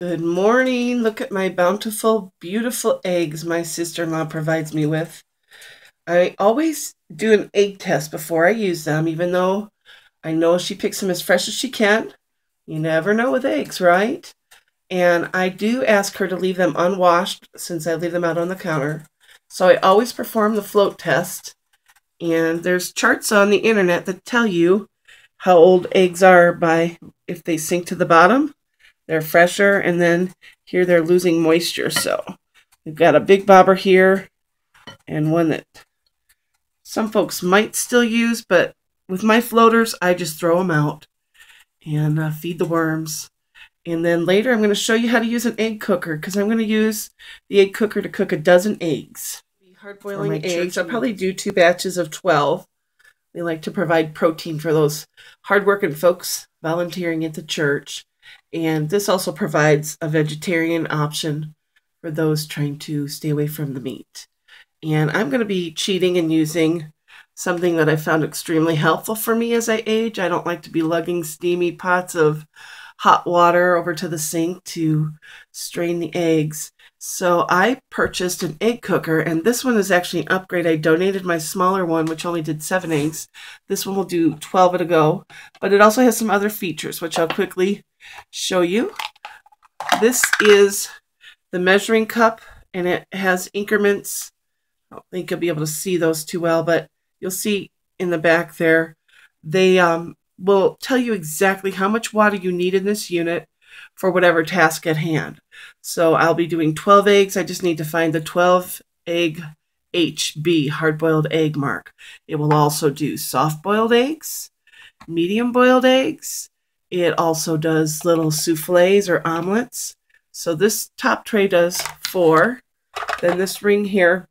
Good morning. Look at my bountiful, beautiful eggs my sister-in-law provides me with. I always do an egg test before I use them, even though I know she picks them as fresh as she can. You never know with eggs, right? And I do ask her to leave them unwashed since I leave them out on the counter. So I always perform the float test. And there's charts on the internet that tell you how old eggs are by if they sink to the bottom. They're fresher, and then here they're losing moisture. So we've got a big bobber here and one that some folks might still use, but with my floaters, I just throw them out and feed the worms. And then later I'm going to show you how to use an egg cooker because I'm going to use the egg cooker to cook a dozen eggs. Hard boiling eggs, I'll probably do 2 batches of 12. We like to provide protein for those hardworking folks volunteering at the church. And this also provides a vegetarian option for those trying to stay away from the meat. And I'm going to be cheating and using something that I found extremely helpful for me as I age. I don't like to be lugging steamy pots of hot water over to the sink to strain the eggs. So I purchased an egg cooker, and this one is actually an upgrade. I donated my smaller one, which only did 7 eggs. This one will do 12 at a go, but it also has some other features, which I'll quickly show you. This is the measuring cup, and it has increments. I don't think you'll be able to see those too well, but you'll see in the back there, they will tell you exactly how much water you need in this unit for whatever task at hand. So I'll be doing 12 eggs. I just need to find the 12 egg HB, hard-boiled egg mark. It will also do soft-boiled eggs, medium-boiled eggs. It also does little soufflés or omelets. So this top tray does 4. Then this ring here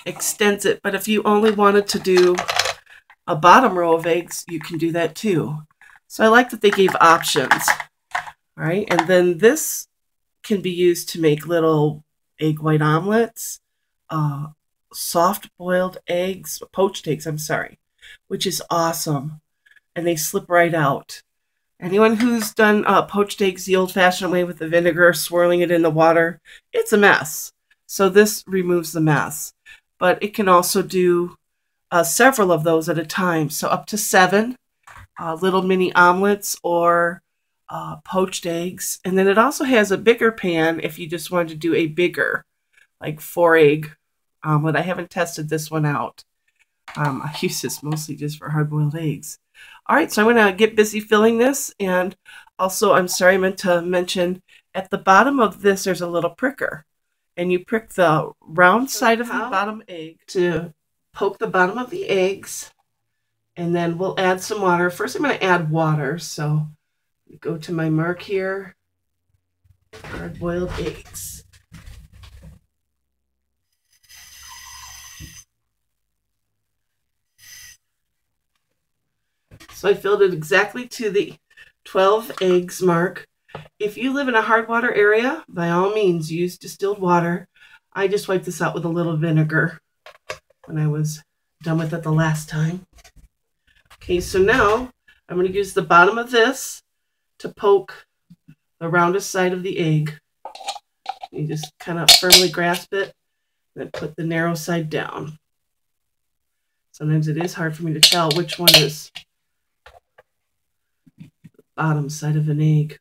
extends it. But if you only wanted to do a bottom row of eggs, you can do that too. So I like that they gave options. All right, and then this can be used to make little egg white omelets, soft boiled eggs, poached eggs, I'm sorry, which is awesome. And they slip right out. Anyone who's done poached eggs the old-fashioned way with the vinegar, swirling it in the water, it's a mess. So this removes the mess. But it can also do several of those at a time, so up to 7 little mini omelets or poached eggs. And then it also has a bigger pan if you just wanted to do a bigger, like 4-egg omelet. I haven't tested this one out. I use this mostly just for hard-boiled eggs. All right, so I'm going to get busy filling this. And also, I'm sorry, I meant to mention, at the bottom of this, there's a little pricker. And you prick the round side of the bottom egg to poke the bottom of the eggs. And then we'll add some water. First, I'm going to add water. So go to my mark here, hard-boiled eggs. So I filled it exactly to the 12 eggs mark. If you live in a hard water area, by all means, use distilled water. I just wiped this out with a little vinegar when I was done with it the last time. Okay, so now I'm going to use the bottom of this to poke the roundest side of the egg. You just kind of firmly grasp it, then put the narrow side down. Sometimes it is hard for me to tell which one is the bottom side of an egg.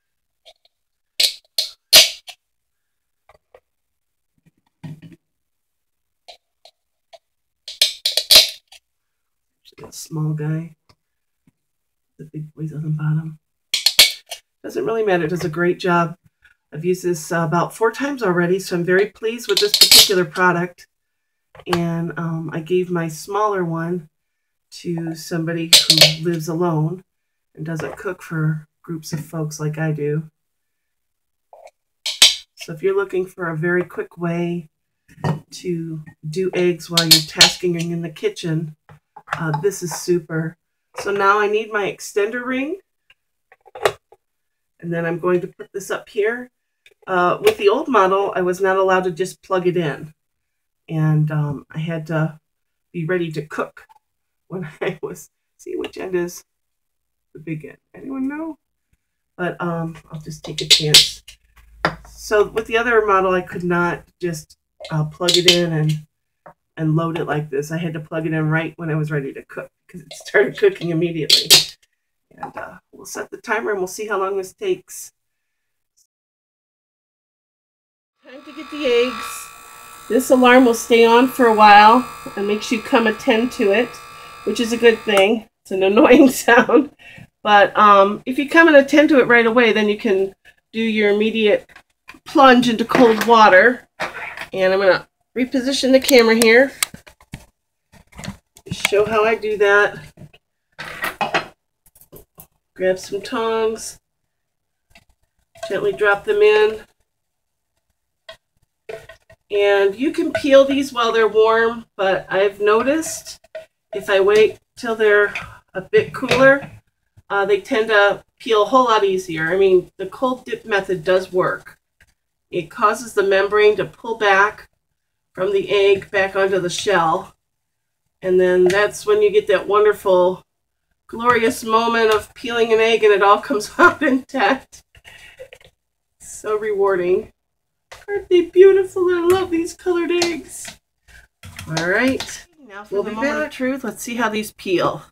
That small guy, the big boys on the bottom. Doesn't really matter. It does a great job. I've used this about 4 times already, so I'm very pleased with this particular product. And I gave my smaller one to somebody who lives alone and doesn't cook for groups of folks like I do. So if you're looking for a very quick way to do eggs while you're tasking in the kitchen, this is super. So now I need my extender ring. And then I'm going to put this up here. With the old model, I was not allowed to just plug it in. And I had to be ready to cook when I was, see which end is the big end. Anyone know? but I'll just take a chance. So with the other model, I could not just plug it in and load it like this. I had to plug it in right when I was ready to cook because it started cooking immediately. And we'll set the timer and we'll see how long this takes. Time to get the eggs. This alarm will stay on for a while and makes you come attend to it, which is a good thing. It's an annoying sound. But if you come and attend to it right away, then you can do your immediate plunge into cold water. And I'm going to reposition the camera here. Show how I do that. Grab some tongs. Gently drop them in. And you can peel these while they're warm, but I've noticed if I wait till they're a bit cooler, they tend to peel a whole lot easier. I mean, the cold dip method does work. It causes the membrane to pull back from the egg back onto the shell. And then that's when you get that wonderful, glorious moment of peeling an egg and it all comes out intact. So rewarding. Aren't they beautiful? I love these colored eggs. All right. Now for the moment of truth. Let's see how these peel.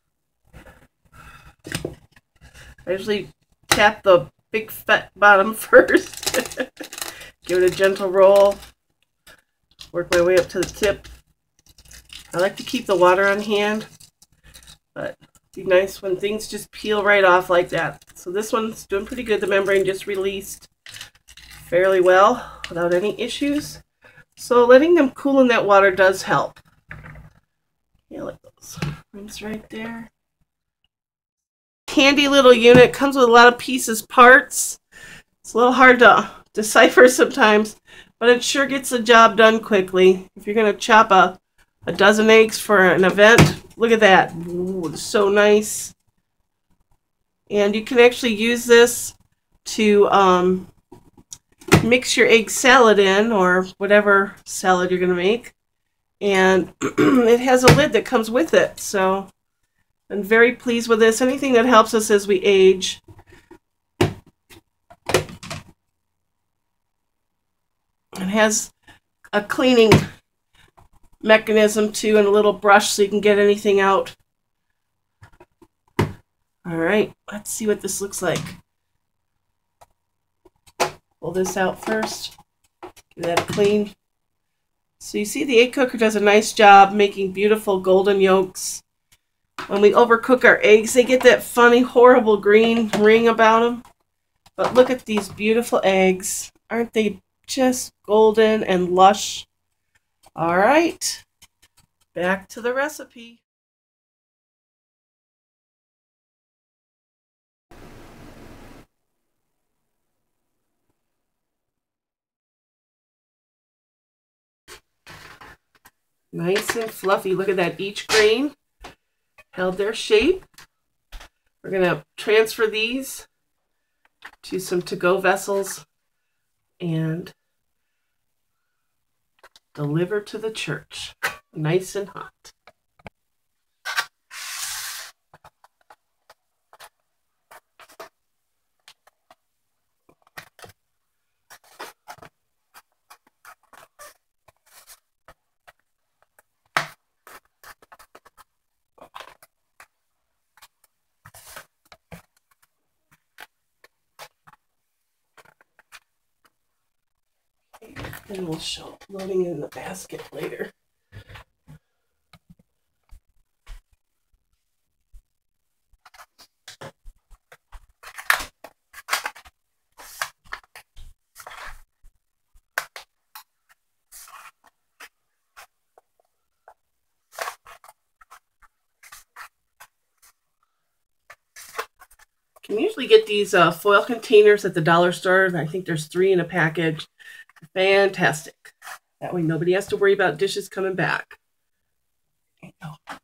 I usually tap the big fat bottom first. Give it a gentle roll. Work my way up to the tip. I like to keep the water on hand, but it'd be nice when things just peel right off like that. So this one's doing pretty good. The membrane just released fairly well without any issues. So letting them cool in that water does help. Yeah, like those. Rinse right there. Handy little unit. Comes with a lot of pieces, parts. It's a little hard to decipher sometimes, but it sure gets the job done quickly. If you're going to chop a dozen eggs for an event, look at that. Ooh, it's so nice. And you can actually use this to mix your egg salad in, or whatever salad you're going to make. And it has a lid that comes with it. So I'm very pleased with this. Anything that helps us as we age. It has a cleaning mechanism too, and a little brush so you can get anything out. All right, let's see what this looks like. Pull this out first. Give that a clean. So you see the egg cooker does a nice job making beautiful golden yolks. When we overcook our eggs, they get that funny, horrible green ring about them. But look at these beautiful eggs. Aren't they just golden and lush? All right, back to the recipe. Nice and fluffy. Look at that. Each grain held their shape. We're going to transfer these to some to-go vessels and deliver to the church. Nice and hot. And we'll show loading in the basket later. You can usually get these foil containers at the dollar store. I think there's 3 in a package. Fantastic. That way nobody has to worry about dishes coming back. There you go.